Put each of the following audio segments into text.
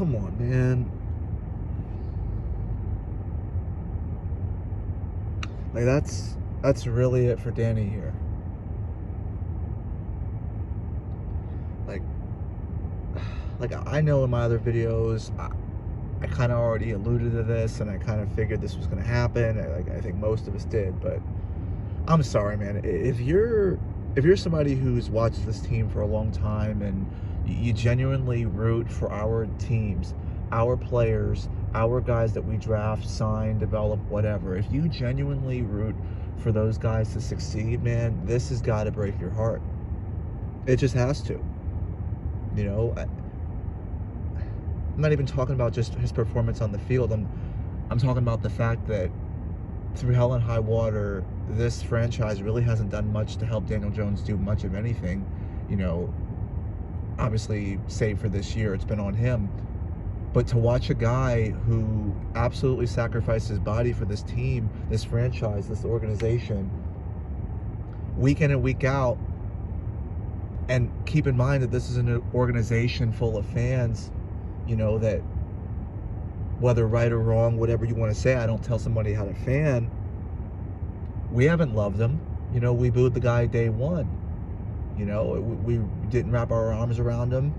come on, man. Like, that's really it for Danny here. Like, I know in my other videos, I kind of already alluded to this, and I kind of figured this was going to happen. I think most of us did, but I'm sorry, man. If you're somebody who's watched this team for a long time and you genuinely root for our teams, our players, our guys that we draft, sign, develop, whatever, if you genuinely root for those guys to succeed, man, this has got to break your heart. It just has to. You know, I'm not even talking about just his performance on the field. I'm talking about the fact that through hell and high water, this franchise really hasn't done much to help Daniel Jones do much of anything. You know, obviously, save for this year, it's been on him. But to watch a guy who absolutely sacrificed his body for this team, this franchise, this organization, week in and week out, and keep in mind that this is an organization full of fans, you know, that whether right or wrong, whatever you want to say, I don't tell somebody how to fan. We haven't loved him. You know, we booed the guy day one. You know, we didn't wrap our arms around him.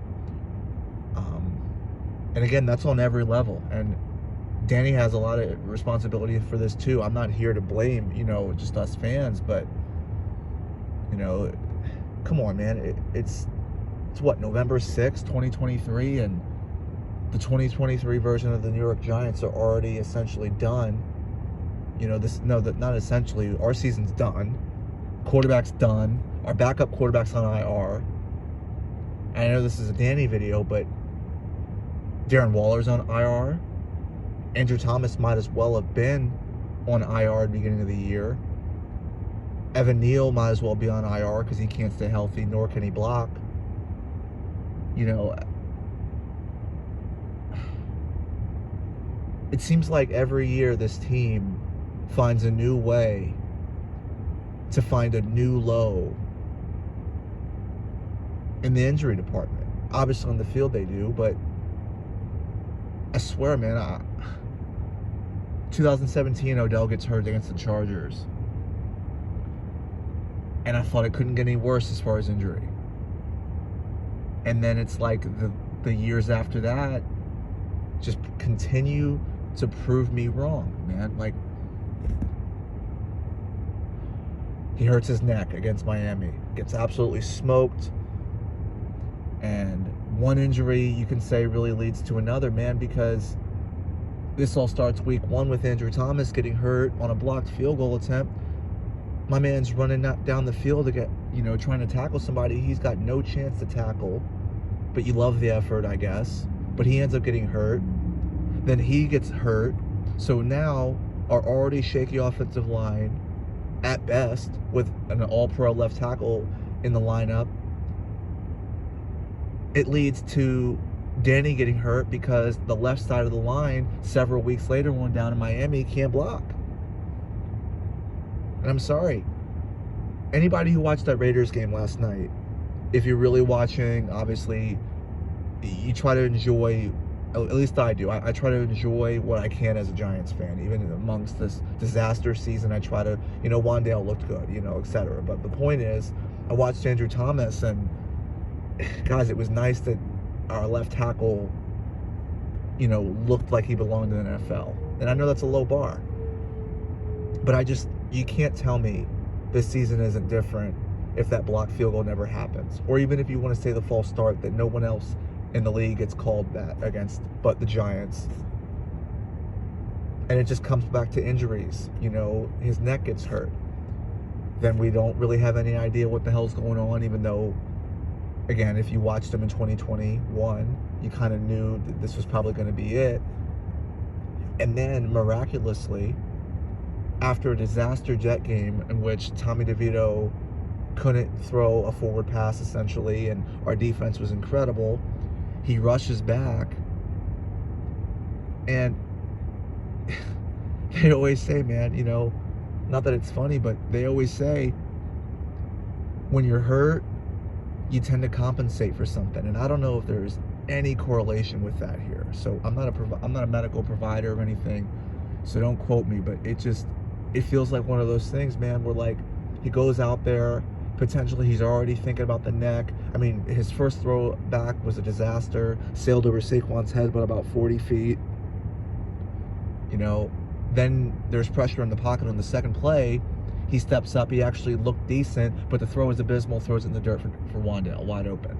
And again, that's on every level. And Danny has a lot of responsibility for this too. I'm not here to blame, you know, just us fans, but, you know, come on, man. It's what, November 6th, 2023, and the 2023 version of the New York Giants are already essentially done. You know, not essentially. Our season's done. Quarterback's done. Our backup quarterback's on IR. And I know this is a Danny video, but Darren Waller's on IR. Andrew Thomas might as well have been on IR at the beginning of the year. Evan Neal might as well be on IR because he can't stay healthy, nor can he block. You know, it seems like every year this team finds a new way to find a new low in the injury department. Obviously on the field they do, but I swear, man, 2017 Odell gets hurt against the Chargers. And I thought it couldn't get any worse as far as injury. And then it's like the years after that just continue to prove me wrong, man. Like, he hurts his neck against Miami, gets absolutely smoked, and one injury you can say really leads to another, man, because this all starts week one with Andrew Thomas getting hurt on a blocked field goal attempt. My man's running down the field to get, you know, trying to tackle somebody he's got no chance to tackle, but you love the effort, I guess. But he ends up getting hurt. Then he gets hurt. So now our already shaky offensive line, at best, with an all-pro left tackle in the lineup, it leads to Danny getting hurt because the left side of the line several weeks later, when down in Miami, can't block. And I'm sorry. Anybody who watched that Raiders game last night, if you're really watching, obviously, you try to enjoy, at least I do, I try to enjoy what I can as a Giants fan. Even amongst this disaster season, I try to, you know, Wan'Dale looked good, you know, etc. But the point is, I watched Andrew Thomas, and guys, it was nice that our left tackle, you know, looked like he belonged in the NFL. And I know that's a low bar, but you can't tell me this season isn't different if that blocked field goal never happens. Or even if you want to say the false start that no one else in the league gets called that against but the Giants. And it just comes back to injuries. You know, his neck gets hurt. Then we don't really have any idea what the hell's going on, even though, again, if you watched him in 2021, you kind of knew that this was probably going to be it. And then, miraculously, after a disaster Jet game in which Tommy DeVito couldn't throw a forward pass, essentially, and our defense was incredible, he rushes back. And they always say, man, you know, not that it's funny, but they always say, when you're hurt, you tend to compensate for something. And I don't know if there's any correlation with that here. So I'm not a medical provider or anything, so don't quote me, but it feels like one of those things, man, where like he goes out there, potentially he's already thinking about the neck. I mean, his first throw back was a disaster, sailed over Saquon's head by about 40 feet. You know, then there's pressure in the pocket on the second play. He steps up, he actually looked decent, but the throw is abysmal, throws it in the dirt for Wan'Dale, wide open.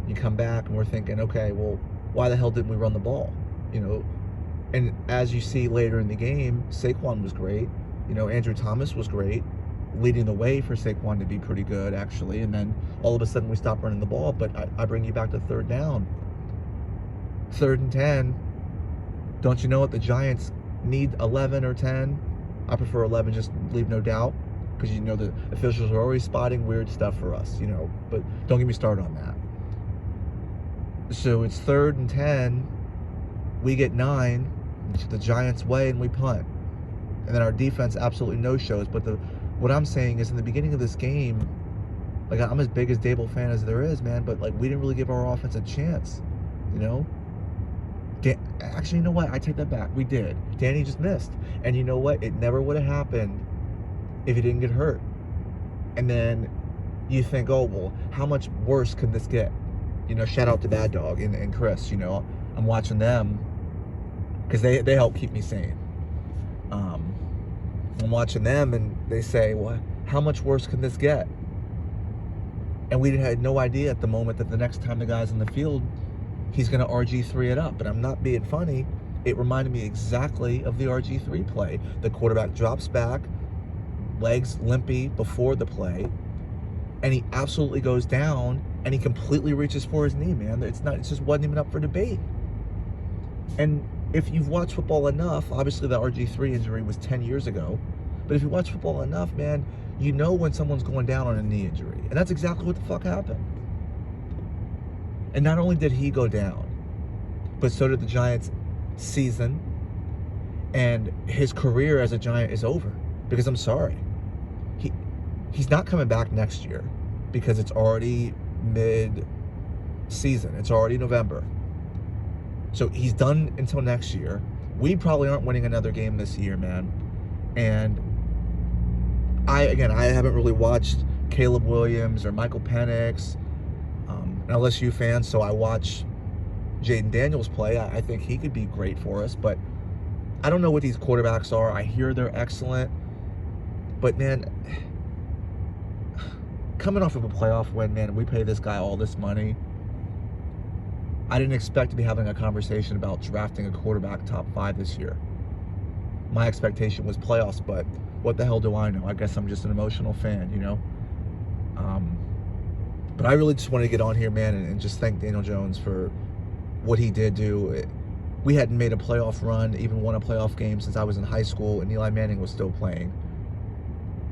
You come back and we're thinking, okay, well, why the hell didn't we run the ball? You know, and as you see later in the game, Saquon was great. You know, Andrew Thomas was great, leading the way for Saquon to be pretty good, actually. And then all of a sudden we stop running the ball. But I bring you back to third down. 3rd and 10. Don't you know what? The Giants need 11 or 10. I prefer 11, just leave no doubt. Because, you know, the officials are already spotting weird stuff for us, you know. But don't get me started on that. So it's 3rd and 10. We get 9. The Giants way and we punt. And then our defense absolutely no-shows. But what I'm saying is in the beginning of this game, like I'm as big as Dable fan as there is, man, but like we didn't really give our offense a chance, you know? Actually, you know what? I take that back. We did. Danny just missed. And you know what? It never would have happened if he didn't get hurt. And then you think, oh, well, how much worse can this get? You know, shout out to Bad Dog and Chris, you know. I'm watching them because they help keep me sane. I'm watching them and they say, well, how much worse can this get? And we had no idea at the moment that the next time the guy's in the field, he's going to RG3 it up. And I'm not being funny. It reminded me exactly of the RG3 play. The quarterback drops back, legs limpy before the play, and he absolutely goes down and he completely reaches for his knee, man. It just wasn't even up for debate. And if you've watched football enough, obviously the RG3 injury was 10 years ago, but if you watch football enough, man, you know when someone's going down on a knee injury. And that's exactly what the fuck happened. And not only did he go down, but so did the Giants' season, and his career as a Giant is over. Because I'm sorry, he's not coming back next year because it's already mid-season. It's already November. So he's done until next year. We probably aren't winning another game this year, man. And I haven't really watched Caleb Williams or Michael Penix, an LSU fan, so I watch Jaden Daniels play. I think he could be great for us, but I don't know what these quarterbacks are. I hear they're excellent, but man, coming off of a playoff win, man, we pay this guy all this money. I didn't expect to be having a conversation about drafting a quarterback top 5 this year. My expectation was playoffs, but what the hell do I know? I guess I'm just an emotional fan, you know? But I really just wanted to get on here, man, and just thank Daniel Jones for what he did do. We hadn't made a playoff run, even won a playoff game since I was in high school, and Eli Manning was still playing.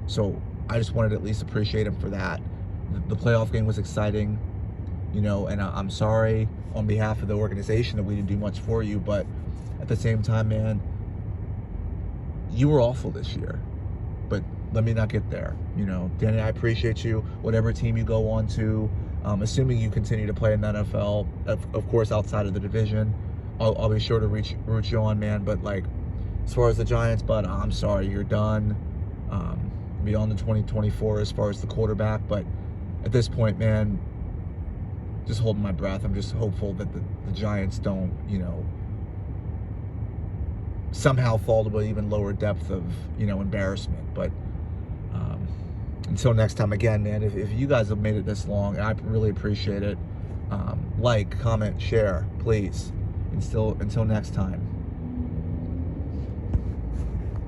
So I just wanted to at least appreciate him for that. The playoff game was exciting, you know, and I'm sorry on behalf of the organization that we didn't do much for you, but at the same time, man, you were awful this year. But let me not get there, you know. Danny, I appreciate you. Whatever team you go on to, assuming you continue to play in the NFL, of course, outside of the division, I'll be sure to root you on, man. But like, as far as the Giants, bud, I'm sorry, you're done. Beyond the 2024 as far as the quarterback, but at this point, man, just holding my breath. I'm just hopeful that the Giants don't, you know, somehow fall to an even lower depth of, you know, embarrassment. But until next time, again, man, if you guys have made it this long, I really appreciate it. Like, comment, share, please. And until next time.